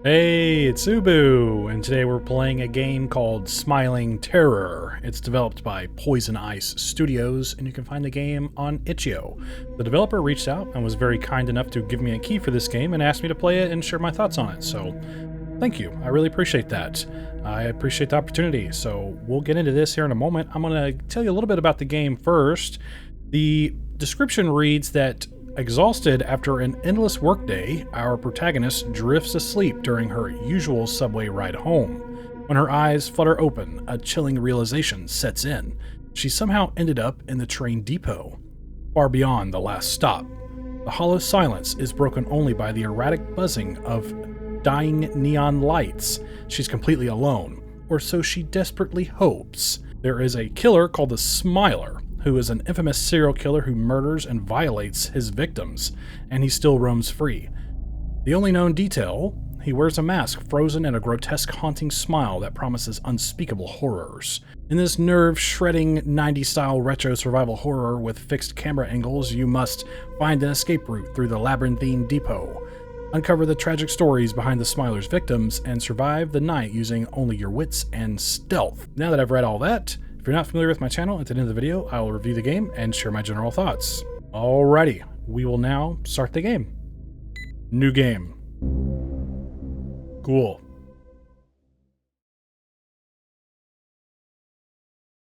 Hey, it's Ubu, and today we're playing a game called Smiling Terror. It's developed by Poison Ice Studios, and you can find the game on itch.io. The developer reached out and was very kind enough to give me a key for this game and asked me to play it and share my thoughts on it, so thank you. I really appreciate that. I appreciate the opportunity, so we'll get into this here in a moment. I'm going to tell you a little bit about the game first. The description reads that exhausted after an endless workday, our protagonist drifts asleep during her usual subway ride home. When her eyes flutter open, a chilling realization sets in. She somehow ended up in the train depot, far beyond the last stop. The hollow silence is broken only by the erratic buzzing of dying neon lights. She's completely alone, or so she desperately hopes. There is a killer called the Smiler, who is an infamous serial killer who murders and violates his victims, and he still roams free. The only known detail, he wears a mask frozen in a grotesque haunting smile that promises unspeakable horrors. In this nerve-shredding 90s-style retro survival horror with fixed camera angles, you must find an escape route through the labyrinthine depot, uncover the tragic stories behind the Smiler's victims, and survive the night using only your wits and stealth. Now that I've read all that, if you're not familiar with my channel, at the end of the video, I will review the game and share my general thoughts. Alrighty, we will now start the game. New game. Cool.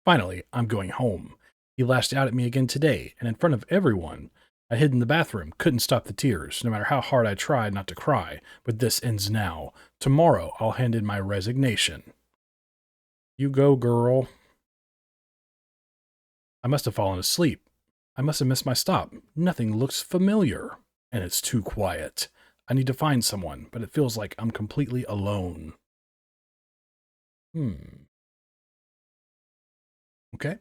Finally, I'm going home. He lashed out at me again today, and in front of everyone. I hid in the bathroom, couldn't stop the tears, no matter how hard I tried not to cry, but this ends now. Tomorrow, I'll hand in my resignation. You go, girl. I must have fallen asleep. I must have missed my stop. Nothing looks familiar. And it's too quiet. I need to find someone, but it feels like I'm completely alone. Okay.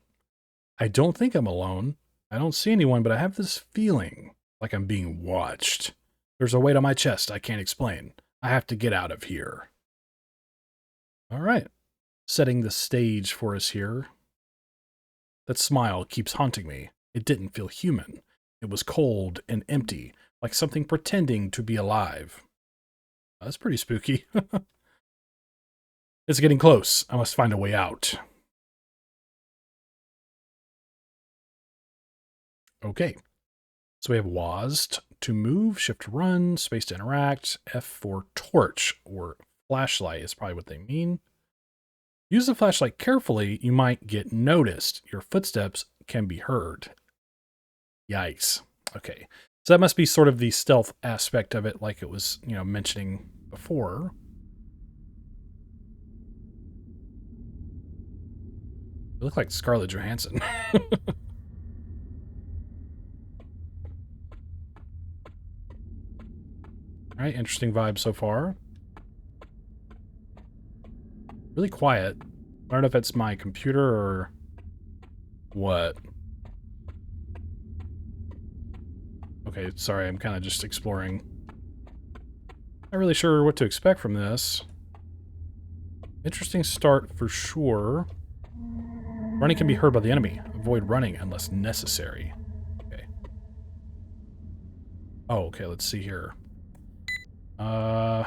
I don't think I'm alone. I don't see anyone, but I have this feeling like I'm being watched. There's a weight on my chest I can't explain. I have to get out of here. All right. Setting the stage for us here. That smile keeps haunting me. It didn't feel human. It was cold and empty, like something pretending to be alive. That's pretty spooky. It's getting close. I must find a way out. Okay. So we have WASD to move, shift to run, space to interact, F for torch, or flashlight is probably what they mean. Use the flashlight carefully, you might get noticed. Your footsteps can be heard. Yikes. Okay. So that must be sort of the stealth aspect of it, like it was, mentioning before. You look like Scarlett Johansson. All right, interesting vibe so far. Really quiet. I don't know if it's my computer or what. Okay, sorry, I'm kind of just exploring. Not really sure what to expect from this. Interesting start for sure. Running can be heard by the enemy. Avoid running unless necessary. Okay. Oh, okay, let's see here.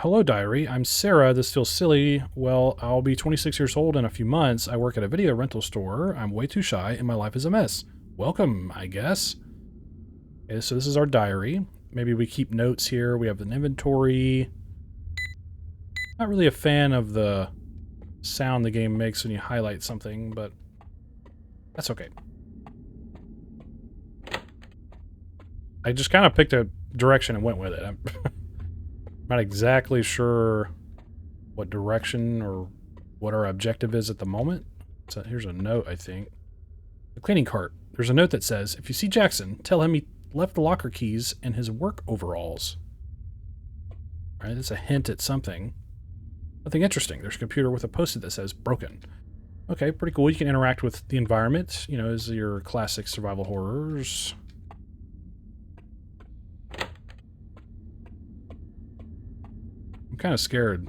Hello, diary. I'm Sarah. This feels silly. Well, I'll be 26 years old in a few months. I work at a video rental store. I'm way too shy, and my life is a mess. Welcome, I guess. Okay, so this is our diary. Maybe we keep notes here. We have an inventory. Not really a fan of the sound the game makes when you highlight something, but that's okay. I just kind of picked a direction and went with it. I'm not exactly sure what direction or what our objective is at the moment. So here's a note, I think. The cleaning cart. There's a note that says, if you see Jackson, tell him he left the locker keys in his work overalls. All right, that's a hint at something. Nothing interesting. There's a computer with a post-it that says broken. Okay, pretty cool. You can interact with the environment, as your classic survival horrors. I'm kind of scared.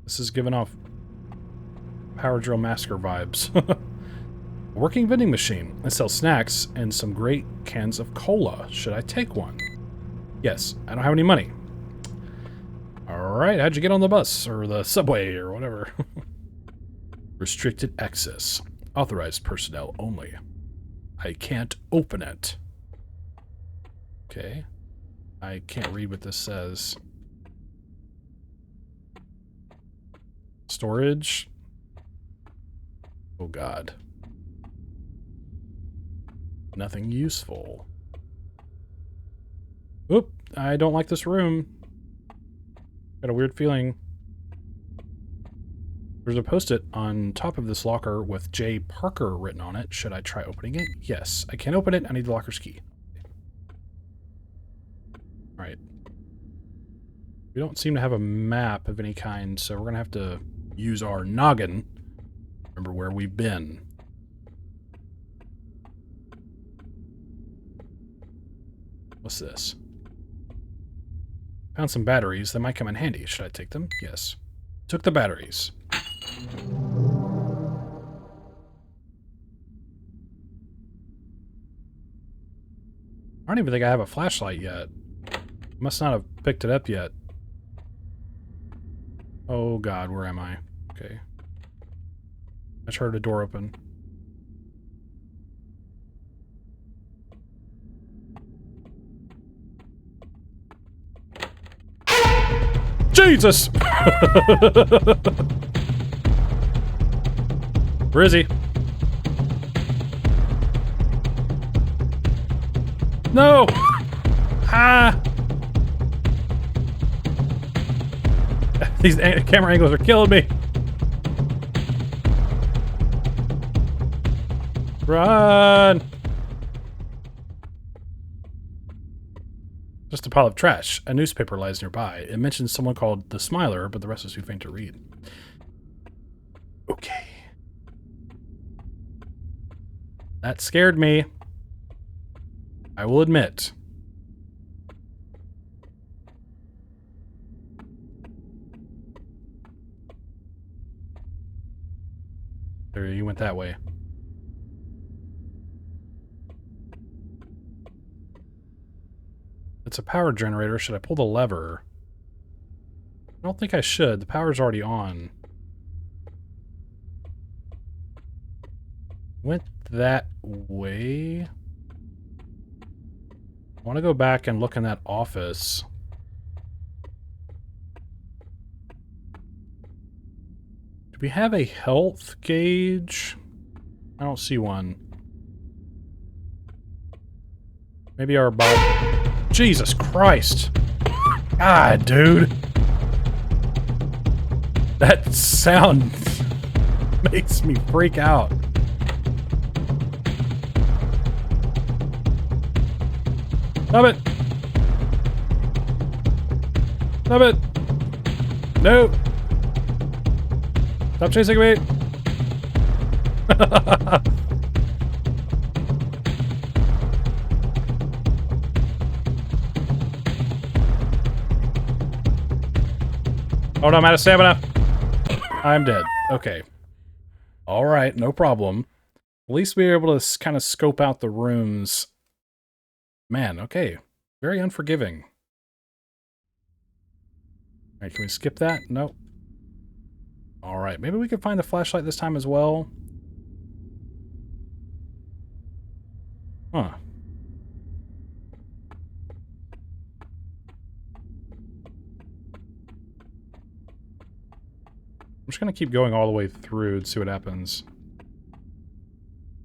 This is giving off Power Drill Massacre vibes. A working vending machine. I sell snacks and some great cans of cola. Should I take one? Yes, I don't have any money. Alright, how'd you get on the bus, or the subway, or whatever? Restricted access. Authorized personnel only. I can't open it. Okay. I can't read what this says. Storage. Oh god. Nothing useful. Oop, I don't like this room. Got a weird feeling. There's a post-it on top of this locker with J. Parker written on it. Should I try opening it? Yes. I can't open it. I need the locker's key. Alright. We don't seem to have a map of any kind, so we're going to have to use our noggin. Remember where we've been. What's this? Found some batteries. They might come in handy. Should I take them? Yes. Took the batteries. I don't even think I have a flashlight yet. Must not have picked it up yet. Oh god, where am I? Okay. I just heard a door open. Jesus! Where is he? No! Ah! These camera angles are killing me. Run! Just a pile of trash. A newspaper lies nearby. It mentions someone called the Smiler, but the rest is too faint to read. Okay. That scared me. I will admit. There, you went that way. It's a power generator. Should I pull the lever? I don't think I should. The power's already on. Went that way. I want to go back and look in that office. Do we have a health gauge? I don't see one. Maybe our bulb. Jesus Christ. God, dude. That sound makes me freak out. Stop it. Stop it. No. Stop chasing me. Oh no, I'm out of stamina. I'm dead. Okay. Alright, no problem. At least we were able to kind of scope out the rooms. Man, okay. Very unforgiving. Alright, can we skip that? Nope. Alright, maybe we can find the flashlight this time as well. Huh. I'm just going to keep going all the way through and see what happens.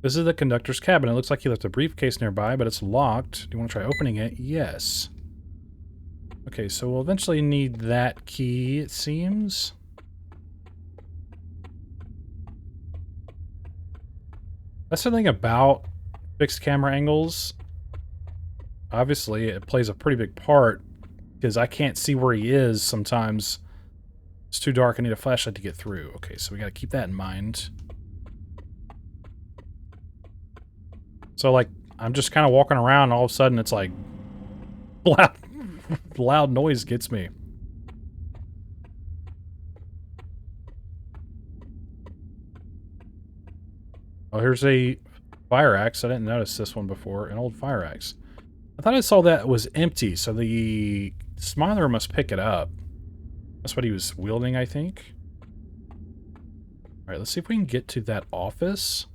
This is the conductor's cabin. It looks like he left a briefcase nearby, but it's locked. Do you want to try opening it? Yes. Okay, so we'll eventually need that key, it seems. That's the thing about fixed camera angles. Obviously, it plays a pretty big part, because I can't see where he is sometimes. It's too dark. I need a flashlight to get through. Okay, so we got to keep that in mind. So, like, I'm just kind of walking around, and all of a sudden it's like loud noise gets me. Oh, here's a fire axe. I didn't notice this one before. An old fire axe. I thought I saw that was empty, so the Smiler must pick it up. That's what he was wielding, I think. Alright, let's see if we can get to that office.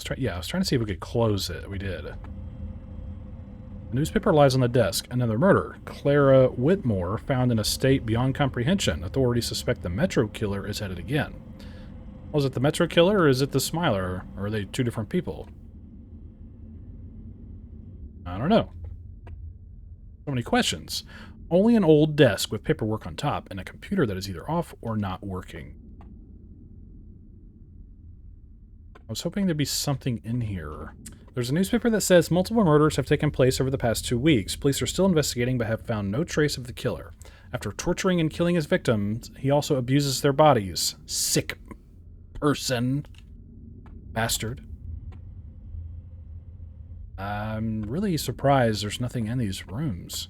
I was trying to see if we could close it. We did. The newspaper lies on the desk. Another murder. Clara Whitmore found in a state beyond comprehension. Authorities suspect the Metro killer is at it again. Was it the Metro killer or is it the Smiler? Or are they two different people? I don't know. So many questions. Only an old desk with paperwork on top and a computer that is either off or not working. I was hoping there'd be something in here. There's a newspaper that says multiple murders have taken place over the past 2 weeks. Police are still investigating but have found no trace of the killer. After torturing and killing his victims, he also abuses their bodies. Sick person. Bastard. I'm really surprised there's nothing in these rooms.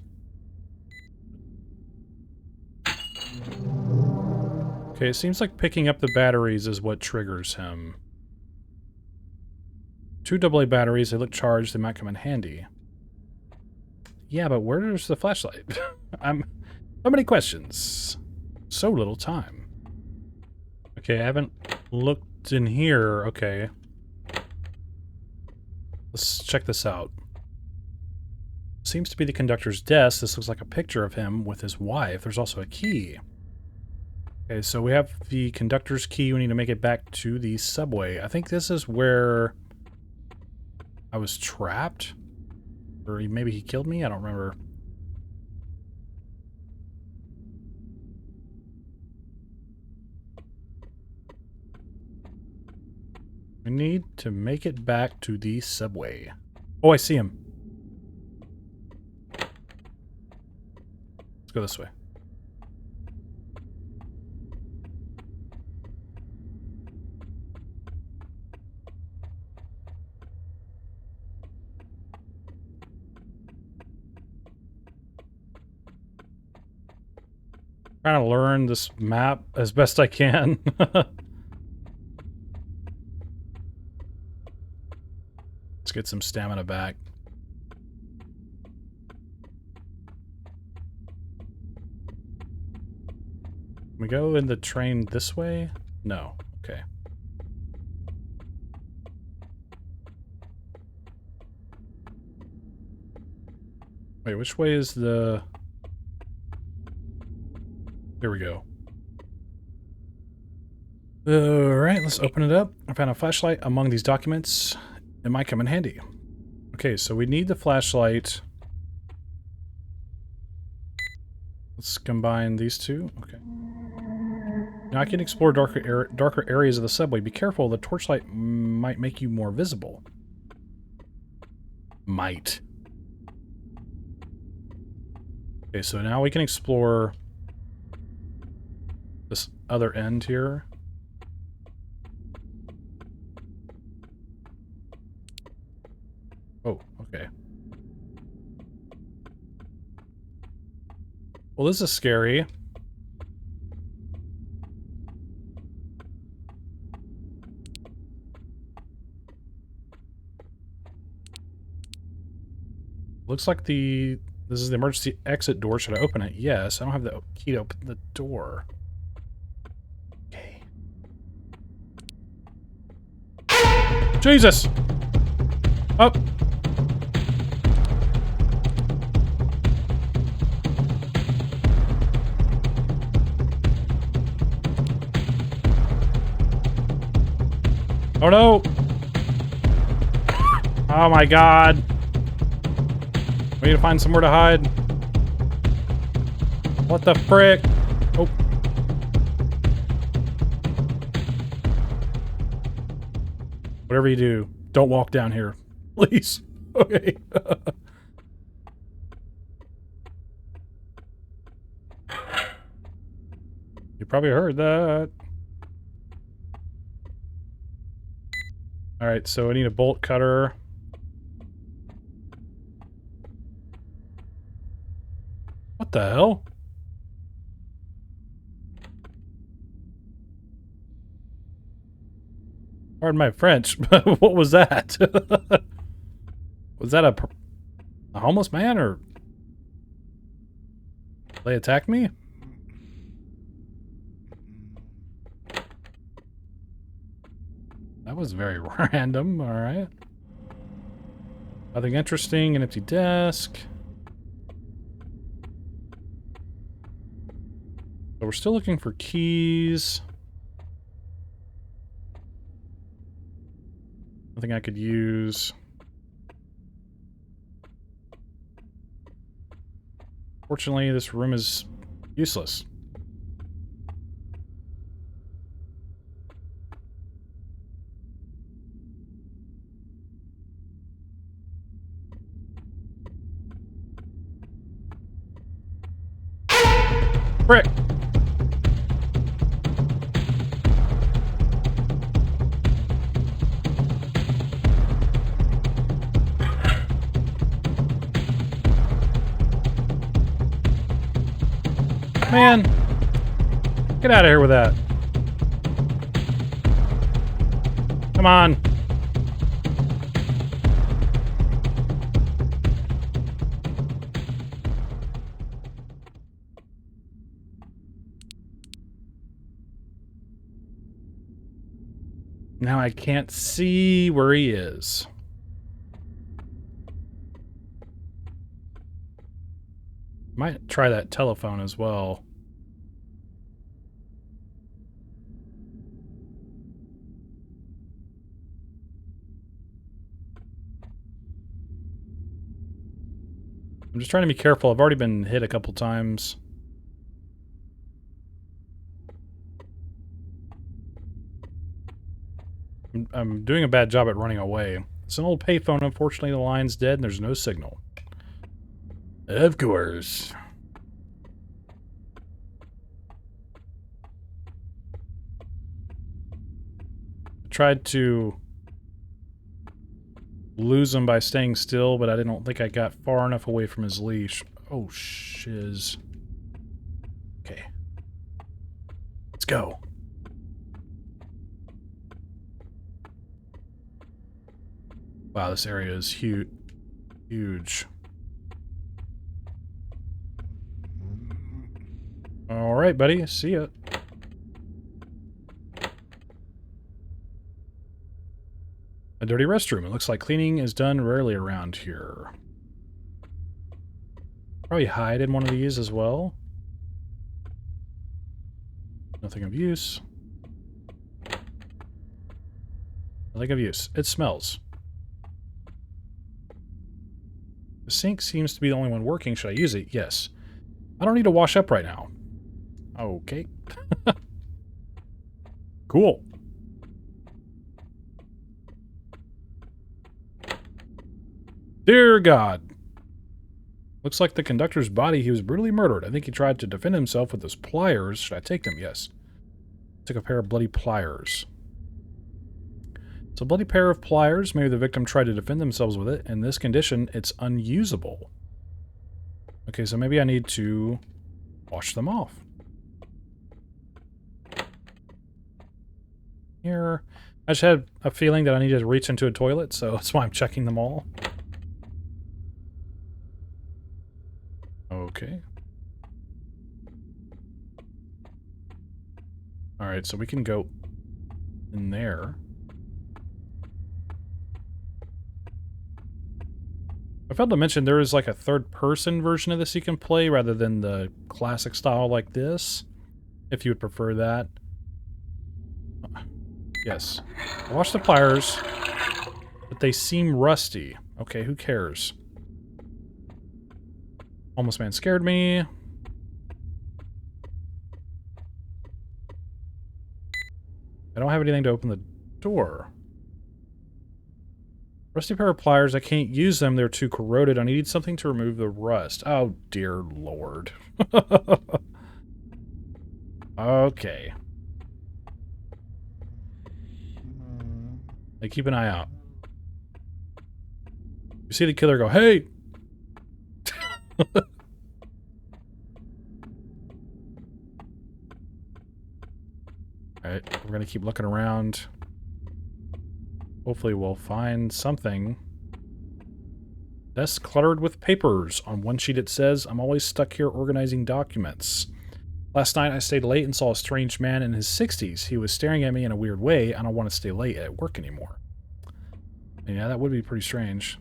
Okay, it seems like picking up the batteries is what triggers him. 2 AA batteries, they look charged, they might come in handy. Yeah, but where's the flashlight? So many questions. So little time. Okay, I haven't looked in here. Okay. Let's check this out. Seems to be the conductor's desk. This looks like a picture of him with his wife. There's also a key. Okay, so we have the conductor's key. We need to make it back to the subway. I think this is where I was trapped? Or maybe he killed me? I don't remember. We need to make it back to the subway. Oh, I see him. Let's go this way. Trying to learn this map as best I can. Let's get some stamina back. Can we go in the train this way? No. Okay. Wait, which way is the... There we go. Alright, let's open it up. I found a flashlight among these documents. It might come in handy. Okay, so we need the flashlight. Let's combine these two. Okay. Now I can explore darker areas of the subway. Be careful, the torchlight might make you more visible. Might. Okay, so now we can explore this other end here. Oh, okay. Well, this is scary. Looks like this is the emergency exit door. Should I open it? Yes. I don't have the key to open the door. Okay. Jesus! Up! Oh no! Oh my god! We need to find somewhere to hide. What the frick? Oh. Whatever you do, don't walk down here. Please. Okay. You probably heard that. Alright, so I need a bolt cutter. What the hell? Pardon my French, but what was that? Was that a homeless man, or they attacked me? That was very random. All right. Nothing interesting. An empty desk. So we're still looking for keys. Nothing I could use. Fortunately, this room is useless. Frick! Man! Get out of here with that. Come on. Now I can't see where he is. Might try that telephone as well. I'm just trying to be careful. I've already been hit a couple times. I'm doing a bad job at running away. It's an old payphone. Unfortunately, the line's dead and there's no signal. Of course. I tried to lose him by staying still, but I didn't think I got far enough away from his leash. Oh, shiz. Okay. Let's go. Wow, this area is huge. Huge. Alright, buddy. See ya. A dirty restroom. It looks like cleaning is done rarely around here. Probably hide in one of these as well. Nothing of use. Nothing of use. It smells. The sink seems to be the only one working. Should I use it? Yes. I don't need to wash up right now. Okay. Cool. Dear God. Looks like the conductor's body. He was brutally murdered. I think he tried to defend himself with his pliers. Should I take them? Yes. Took a pair of bloody pliers. It's a bloody pair of pliers. Maybe the victim tried to defend themselves with it. In this condition, it's unusable. Okay, so maybe I need to wash them off. Here. I just had a feeling that I needed to reach into a toilet, so that's why I'm checking them all. Okay. Alright, so we can go in there. I failed to mention there is like a third-person version of this you can play rather than the classic style like this, if you would prefer that. Yes. I washed the pliers, but they seem rusty. Okay, who cares? Homeless man scared me. I don't have anything to open the door. Rusty pair of pliers, I can't use them. They're too corroded. I need something to remove the rust. Oh, dear Lord. Okay. Hey, keep an eye out. You see the killer go, hey! Alright, we're gonna keep looking around. Hopefully we'll find something. Desk cluttered with papers. On one sheet it says, I'm always stuck here organizing documents. Last night I stayed late and saw a strange man in his 60s. He was staring at me in a weird way. I don't want to stay late at work anymore. And yeah, that would be pretty strange.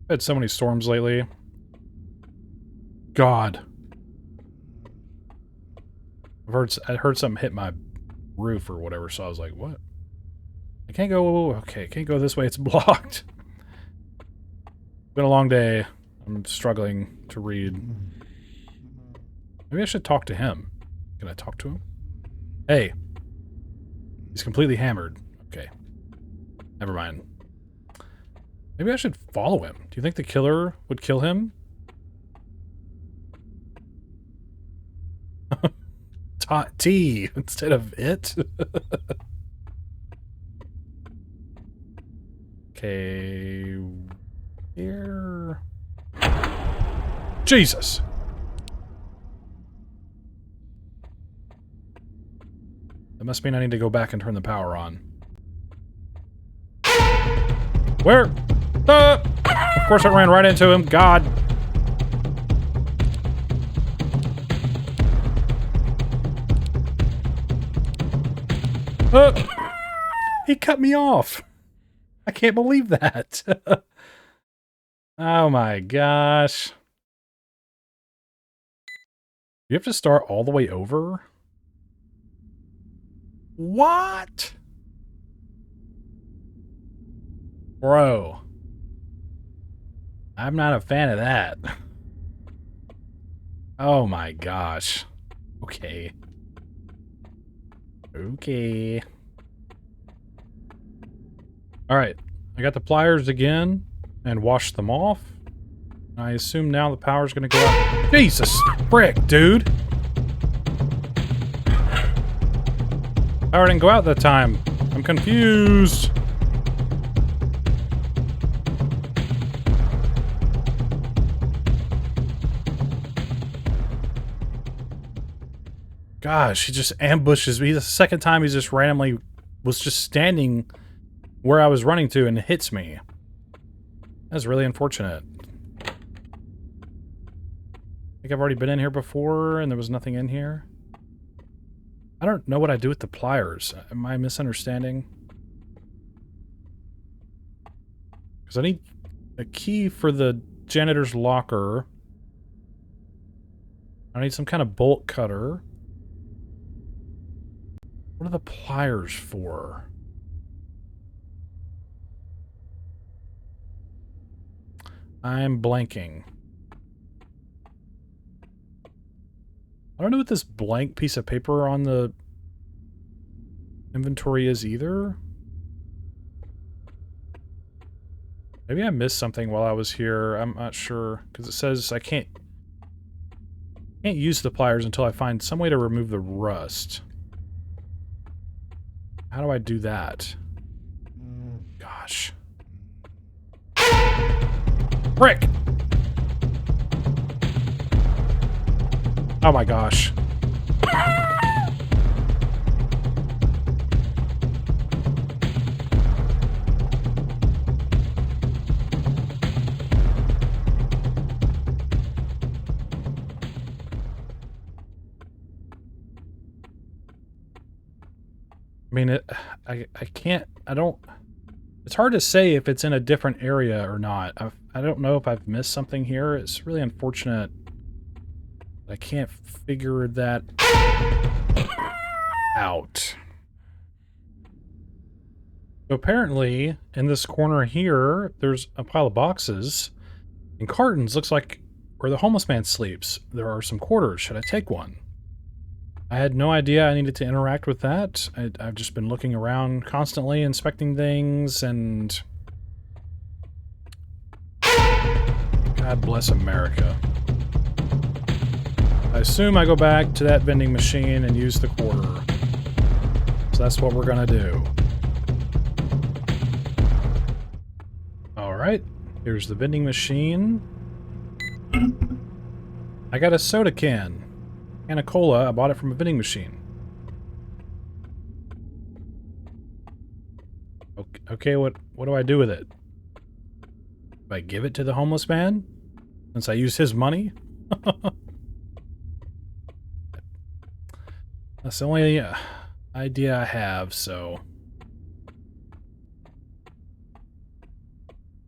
I've had so many storms lately. God. I heard something hit my roof or whatever, so I was like, what? I can't go, okay, can't go this way, it's blocked. Been a long day. I'm struggling to read. Maybe I should talk to him. Can I talk to him? Hey. He's completely hammered. Okay. Never mind. Maybe I should follow him. Do you think the killer would kill him? T instead of it. Okay. Here. Jesus. That must mean I need to go back and turn the power on. Where? Of course I ran right into him. God. He cut me off. I can't believe that. Oh my gosh. You have to start all the way over? What? Bro. I'm not a fan of that. Oh my gosh. Okay. Okay. Alright. I got the pliers again and washed them off. I assume now the power's gonna go out. Jesus frick, dude! Power didn't go out that time. I'm confused. Gosh, he just ambushes me. The second time he just randomly was just standing where I was running to and hits me. That's really unfortunate. I think I've already been in here before and there was nothing in here. I don't know what I do with the pliers. Am I misunderstanding? Because I need a key for the janitor's locker. I need some kind of bolt cutter. What are the pliers for? I'm blanking. I don't know what this blank piece of paper on the inventory is either. Maybe I missed something while I was here. I'm not sure. Because it says I can't use the pliers until I find some way to remove the rust. How do I do that? Gosh. Frick! Oh my gosh. I mean, I can't, I don't, it's hard to say if it's in a different area or not. I don't know if I've missed something here. It's really unfortunate. I can't figure that out. So apparently, in this corner here, there's a pile of boxes and cartons. Looks like where the homeless man sleeps. There are some quarters. Should I take one? I had no idea I needed to interact with that. I've just been looking around constantly, inspecting things, and... God bless America. I assume I go back to that vending machine and use the quarter. So that's what we're gonna do. Alright, here's the vending machine. I got a soda can. And a cola, I bought it from a vending machine. Okay, what do I do with it? Do I give it to the homeless man? Since I use his money? That's the only idea I have, so...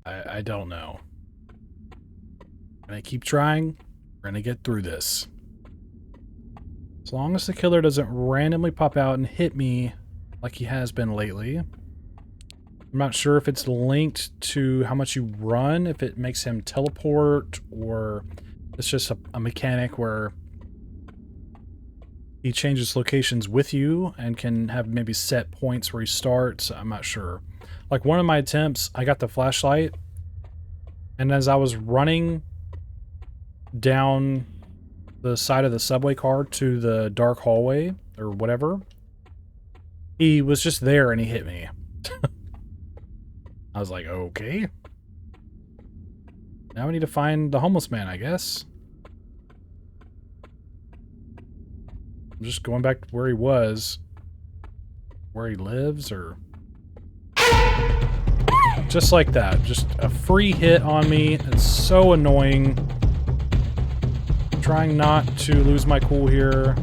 I don't know. Gonna keep trying. We're gonna get through this. As long as the killer doesn't randomly pop out and hit me like he has been lately. I'm not sure if it's linked to how much you run, if it makes him teleport, or it's just a mechanic where he changes locations with you and can have maybe set points where he starts. I'm not sure. Like one of my attempts, I got the flashlight, and as I was running down the side of the subway car to the dark hallway, or whatever, he was just there and he hit me. I was like, okay. Now we need to find the homeless man, I guess. I'm just going back to where he was. Where he lives, or... Just like that. Just a free hit on me. It's so annoying. Trying not to lose my cool here.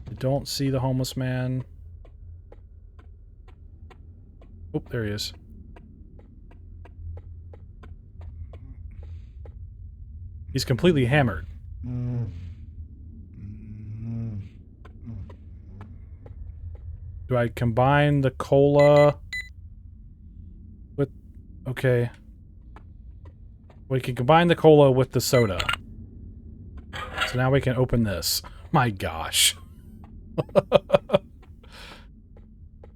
I don't see the homeless man. Oh, there he is. He's completely hammered. Do I combine the cola with... Okay. We can combine the cola with the soda. So now we can open this. My gosh.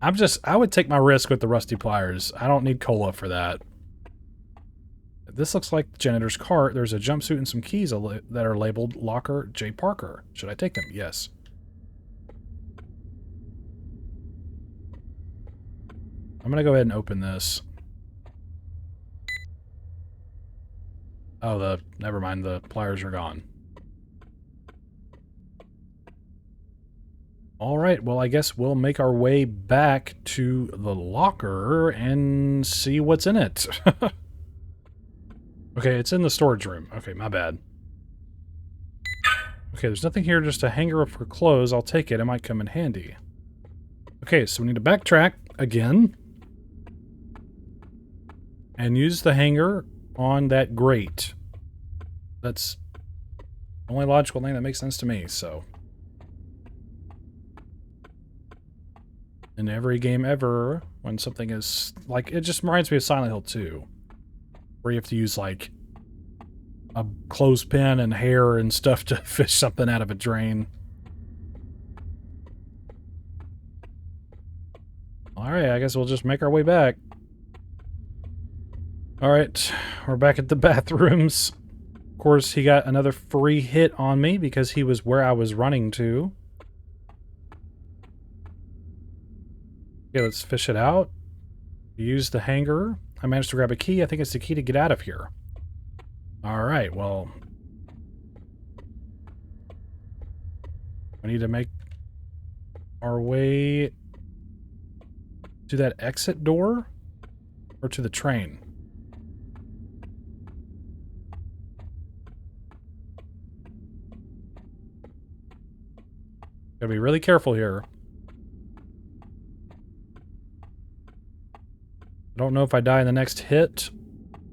I would take my risk with the rusty pliers. I don't need cola for that. This looks like the janitor's cart. There's a jumpsuit and some keys that are labeled Locker J. Parker. Should I take them? Yes. I'm gonna go ahead and open this. Oh, never mind, the pliers are gone. Alright, well I guess we'll make our way back to the locker and see what's in it. Okay, it's in the storage room. Okay, my bad. Okay, there's nothing here, just a hanger for clothes. I'll take it, it might come in handy. Okay, so we need to backtrack again. And use the hanger on that grate. That's the only logical thing that makes sense to me, so. In every game ever, when something is, like, it just reminds me of Silent Hill 2. Where you have to use, like, a clothespin and hair and stuff to fish something out of a drain. Alright, I guess we'll just make our way back. Alright, we're back at the bathrooms. Of course, he got another free hit on me because he was where I was running to. Okay, let's fish it out. Use the hanger. I managed to grab a key. I think it's the key to get out of here. Alright, well... we need to make our way to that exit door? Or to the train? Gotta be really careful here. I don't know if I die in the next hit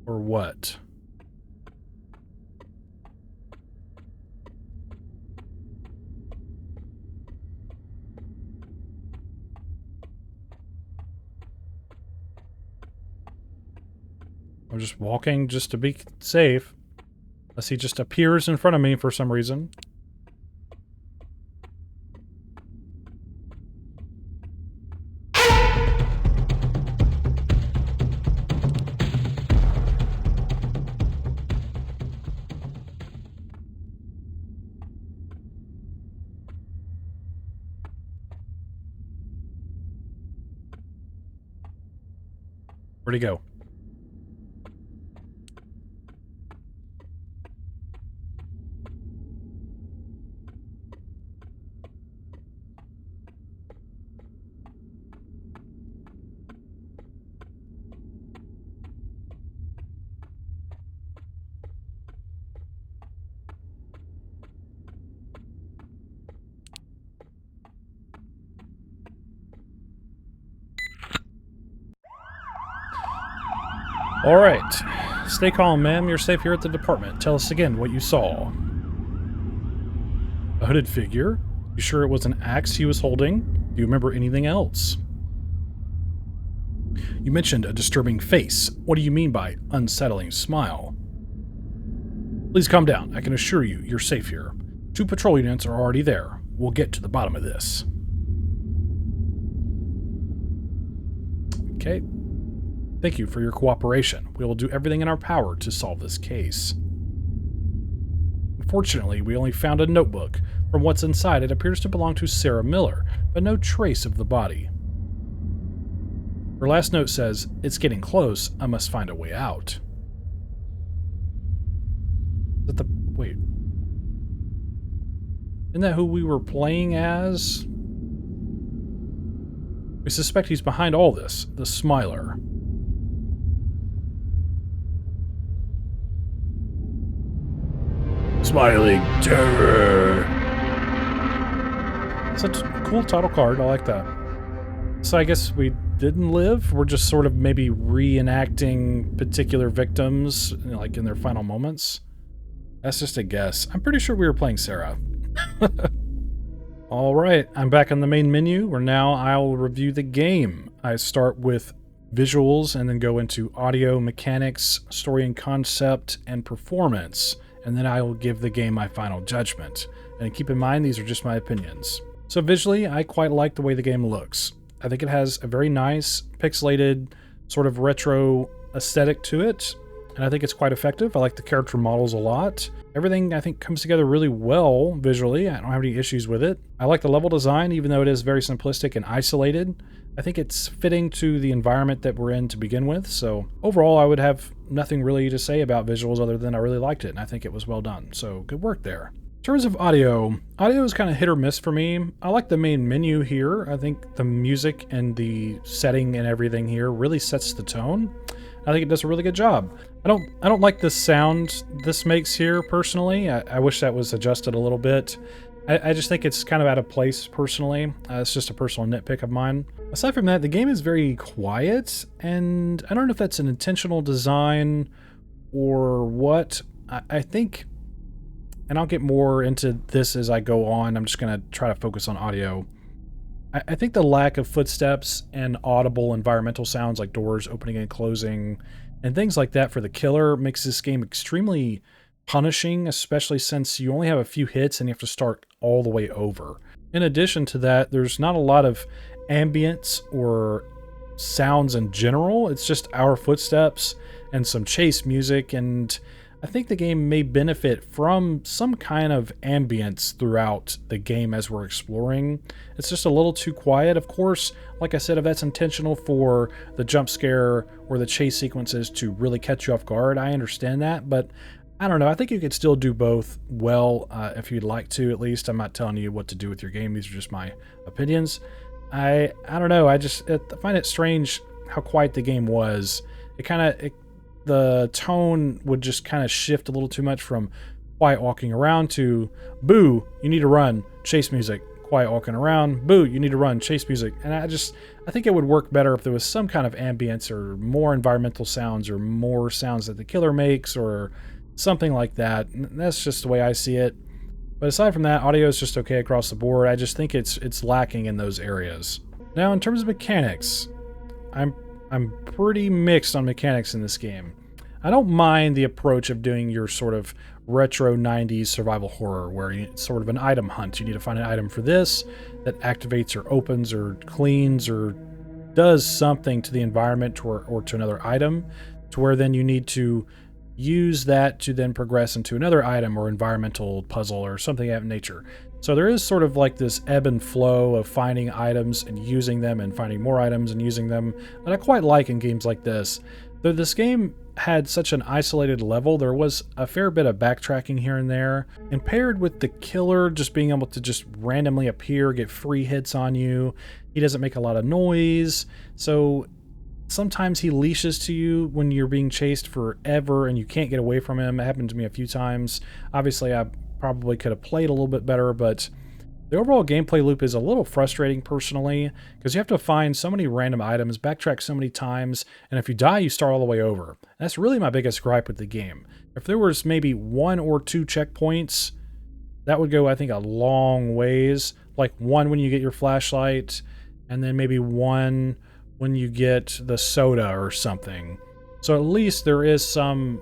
or what. I'm just walking just to be safe. Unless he just appears in front of me for some reason. Where'd he go? All right. Stay calm, ma'am. You're safe here at the department. Tell us again what you saw. A hooded figure? You sure it was an axe he was holding? Do you remember anything else? You mentioned a disturbing face. What do you mean by unsettling smile? Please calm down. I can assure you, you're safe here. 2 patrol units are already there. We'll get to the bottom of this. Okay. Thank you for your cooperation. We will do everything in our power to solve this case. Unfortunately, we only found a notebook. From what's inside, it appears to belong to Sarah Miller, but no trace of the body. Her last note says, "It's getting close. I must find a way out." Is that the... wait. Isn't that who we were playing as? We suspect he's behind all this, the Smiler. Smiling Terror. Such a cool title card. I like that. So I guess we didn't live. We're just sort of maybe reenacting particular victims, you know, like in their final moments. That's just a guess. I'm pretty sure we were playing Sarah. All right, I'm back on the main menu where now I'll review the game. I start with visuals and then go into audio, mechanics, story and concept, and performance. And then I will give the game my final judgment. And keep in mind, these are just my opinions. So visually, I quite like the way the game looks. I think it has a very nice, pixelated, sort of retro aesthetic to it. And I think it's quite effective. I like the character models a lot. Everything, I think, comes together really well visually. I don't have any issues with it. I like the level design, even though it is very simplistic and isolated. I think it's fitting to the environment that we're in to begin with. So overall, I would have nothing really to say about visuals other than I really liked it, and I think it was well done. So good work there. In terms of audio is kind of hit or miss for me. I like the main menu here. I think the music and the setting and everything here really sets the tone. I think it does a really good job. I don't like the sound this makes here personally. I wish that was adjusted a little bit. I just think it's kind of out of place personally. It's just a personal nitpick of mine. Aside from that, the game is very quiet, and I don't know if that's an intentional design or what. I think, and I'll get more into this as I go on. I'm just going to try to focus on audio. I think the lack of footsteps and audible environmental sounds like doors opening and closing and things like that for the killer makes this game extremely punishing, especially since you only have a few hits and you have to start all the way over. In addition to that, there's not a lot of ambience or sounds in general. It's just our footsteps and some chase music, and I think the game may benefit from some kind of ambience throughout the game as we're exploring. It's just a little too quiet. Of course, like I said, if that's intentional for the jump scare or the chase sequences to really catch you off guard, I understand that, but I don't know. I think you could still do both well if you'd like to, at least. I'm not telling you what to do with your game. These are just my opinions. I don't know. I find it strange how quiet the game was. The tone would just kind of shift a little too much from quiet walking around to boo, you need to run, chase music, quiet walking around, boo, you need to run, chase music. And I think it would work better if there was some kind of ambience or more environmental sounds or more sounds that the killer makes or something like that. And that's just the way I see it. But aside from that, audio is just okay across the board. I just think it's lacking in those areas. Now, in terms of mechanics, I'm pretty mixed on mechanics in this game. I don't mind the approach of doing your sort of retro 90s survival horror where it's sort of an item hunt. You need to find an item for this that activates or opens or cleans or does something to the environment or to another item, to where then you need to use that to then progress into another item or environmental puzzle or something of that nature. So there is sort of like this ebb and flow of finding items and using them and finding more items and using them that I quite like in games like this. Though this game had such an isolated level, there was a fair bit of backtracking here and there, and paired with the killer just being able to just randomly appear, get free hits on you. He doesn't make a lot of noise, so sometimes he leashes to you when you're being chased forever and you can't get away from him. It happened to me a few times. Obviously, I probably could have played a little bit better, but The overall gameplay loop is a little frustrating personally, because you have to find so many random items, backtrack so many times, and if you die, you start all the way over. That's really my biggest gripe with the game. If there was maybe 1 or 2 checkpoints, that would go, I think, a long ways. Like one when you get your flashlight, and then maybe one when you get the soda or something. So at least there is some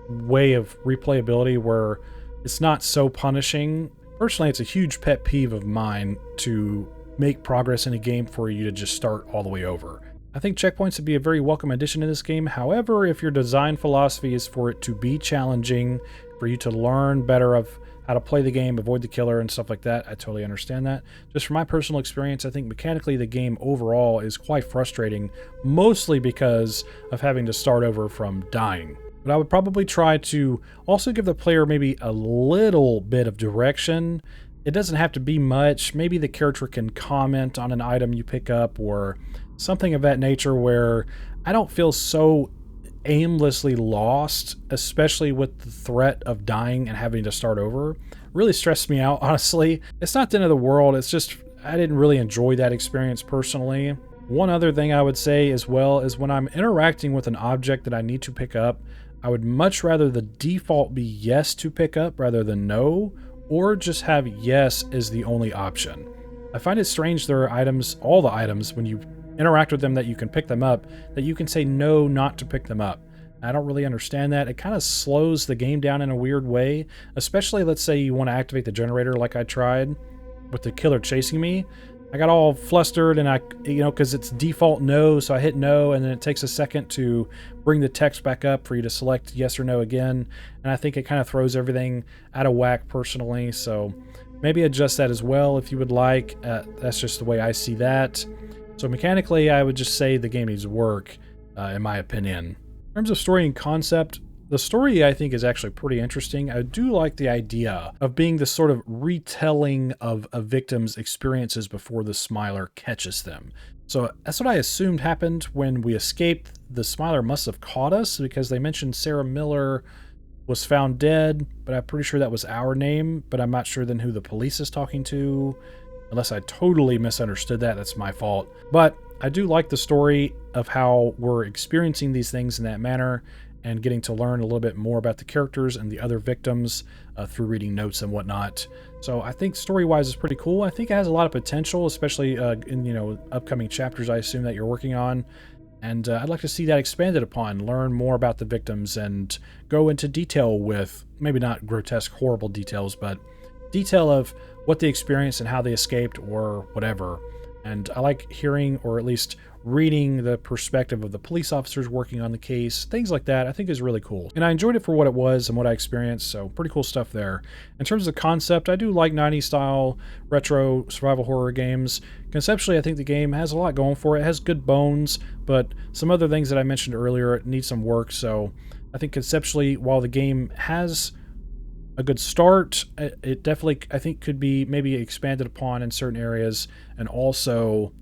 way of replayability where it's not so punishing. Personally, it's a huge pet peeve of mine to make progress in a game for you to just start all the way over. I think checkpoints would be a very welcome addition to this game. However, if your design philosophy is for it to be challenging, for you to learn better of how to play the game, avoid the killer and stuff like that, I totally understand that. Just from my personal experience, I think mechanically the game overall is quite frustrating, mostly because of having to start over from dying. But I would probably try to also give the player maybe a little bit of direction. It doesn't have to be much. Maybe the character can comment on an item you pick up or something of that nature where I don't feel so aimlessly lost, especially with the threat of dying and having to start over. Really stressed me out, honestly. It's not the end of the world, it's just I didn't really enjoy that experience personally. One other thing I would say as well is when I'm interacting with an object that I need to pick up, I would much rather the default be yes to pick up rather than no, or just have yes as the only option. I find it strange there are items, all the items, when you interact with them that you can pick them up, that you can say no not to pick them up. I don't really understand that. It kind of slows the game down in a weird way, especially let's say you want to activate the generator like I tried with the killer chasing me. I got all flustered and because it's default no, so I hit no, and then it takes a second to bring the text back up for you to select yes or no again, and I think it kind of throws everything out of whack personally, so maybe adjust that as well if you would like. That's just the way I see that. So mechanically, I would just say the game needs work, in my opinion. In terms of story and concept, the story I think is actually pretty interesting. I do like the idea of being this sort of retelling of a victim's experiences before the Smiler catches them. So that's what I assumed happened when we escaped. The Smiler must have caught us because they mentioned Sarah Miller was found dead, but I'm pretty sure that was our name, but I'm not sure then who the police is talking to. Unless I totally misunderstood that, that's my fault. But I do like the story of how we're experiencing these things in that manner and getting to learn a little bit more about the characters and the other victims through reading notes and whatnot. So I think story-wise is pretty cool. I think it has a lot of potential, especially in upcoming chapters I assume that you're working on. And I'd like to see that expanded upon, learn more about the victims and go into detail with, maybe not grotesque, horrible details, but detail of what they experienced and how they escaped or whatever. And I like hearing, or at least reading, the perspective of the police officers working on the case. Things like that I think is really cool. And I enjoyed it for what it was and what I experienced, so pretty cool stuff there. In terms of concept, I do like 90s style retro survival horror games. Conceptually, I think the game has a lot going for it. It has good bones, but some other things that I mentioned earlier need some work. So I think conceptually, while the game has a good start, it definitely, I think, could be maybe expanded upon in certain areas, and also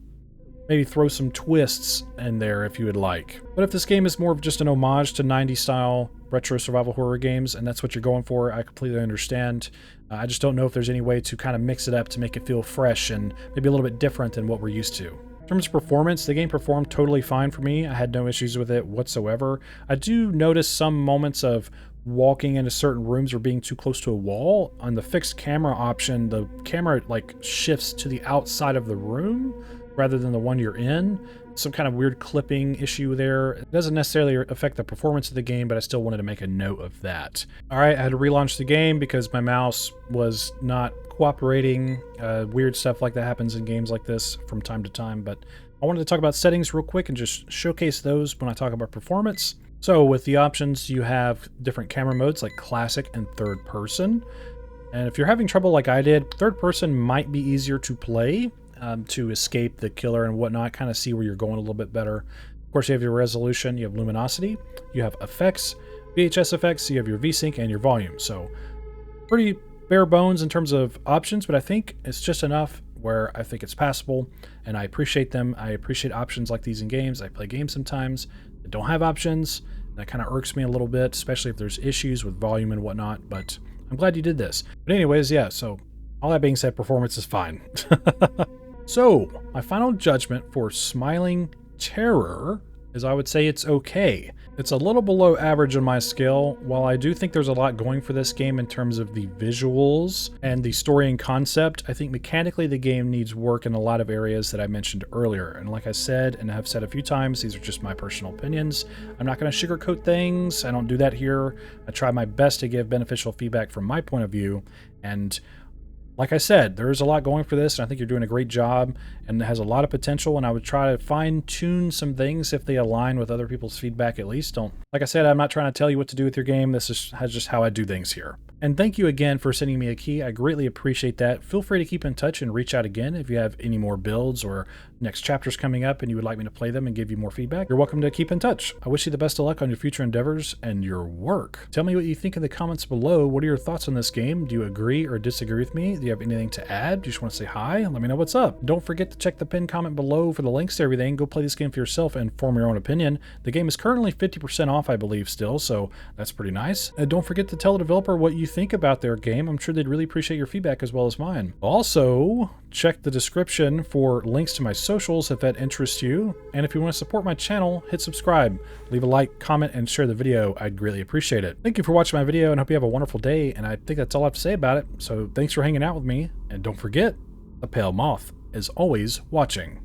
maybe throw some twists in there if you would like. But if this game is more of just an homage to 90s style retro survival horror games, and that's what you're going for, I completely understand. I just don't know if there's any way to kind of mix it up to make it feel fresh and maybe a little bit different than what we're used to. In terms of performance, the game performed totally fine for me. I had no issues with it whatsoever. I do notice some moments of walking into certain rooms or being too close to a wall. On the fixed camera option, the camera like shifts to the outside of the room rather than the one you're in. Some kind of weird clipping issue there. It doesn't necessarily affect the performance of the game, but I still wanted to make a note of that. Alright, I had to relaunch the game because my mouse was not cooperating. Weird stuff like that happens in games like this from time to time, but I wanted to talk about settings real quick and just showcase those when I talk about performance. So with the options, you have different camera modes like classic and third person. And if you're having trouble like I did, third person might be easier to play to escape the killer and whatnot, kind of see where you're going a little bit better. Of course, you have your resolution, you have luminosity, you have effects, VHS effects, you have your VSync and your volume. So pretty bare bones in terms of options, but I think it's just enough where I think it's passable, and I appreciate them. I appreciate options like these in games. I play games sometimes that don't have options. That kind of irks me a little bit, especially if there's issues with volume and whatnot, but I'm glad you did this. But anyways, yeah, so All that being said, performance is fine. So, my final judgment for Smiling Terror is I would say it's okay. It's a little below average on my scale. While I do think there's a lot going for this game in terms of the visuals and the story and concept, I think mechanically the game needs work in a lot of areas that I mentioned earlier. And like I said, and have said a few times, these are just my personal opinions. I'm not going to sugarcoat things. I don't do that here. I try my best to give beneficial feedback from my point of view. And like I said, there is a lot going for this, and I think you're doing a great job, and it has a lot of potential, and I would try to fine-tune some things if they align with other people's feedback at least. Like I said, I'm not trying to tell you what to do with your game. This is just how I do things here. And thank you again for sending me a key. I greatly appreciate that. Feel free to keep in touch and reach out again if you have any more builds or next chapters coming up and you would like me to play them and give you more feedback. You're welcome to keep in touch. I wish you the best of luck on your future endeavors and your work. Tell me what you think in the comments below. What are your thoughts on this game? Do you agree or disagree with me? Do you have anything to add? Do you just want to say hi? Let me know what's up. Don't forget to check the pinned comment below for the links to everything. Go play this game for yourself and form your own opinion. The game is currently 50% off, I believe, still, so that's pretty nice. And don't forget to tell the developer what you think about their game. I'm sure they'd really appreciate your feedback as well as mine. Also, check the description for links to my socials if that interests you. And if you want to support my channel, hit subscribe, leave a like, comment, and share the video. I'd greatly appreciate it. Thank you for watching my video and hope you have a wonderful day. And I think that's all I have to say about it. So thanks for hanging out with me. And don't forget, the pale moth is always watching.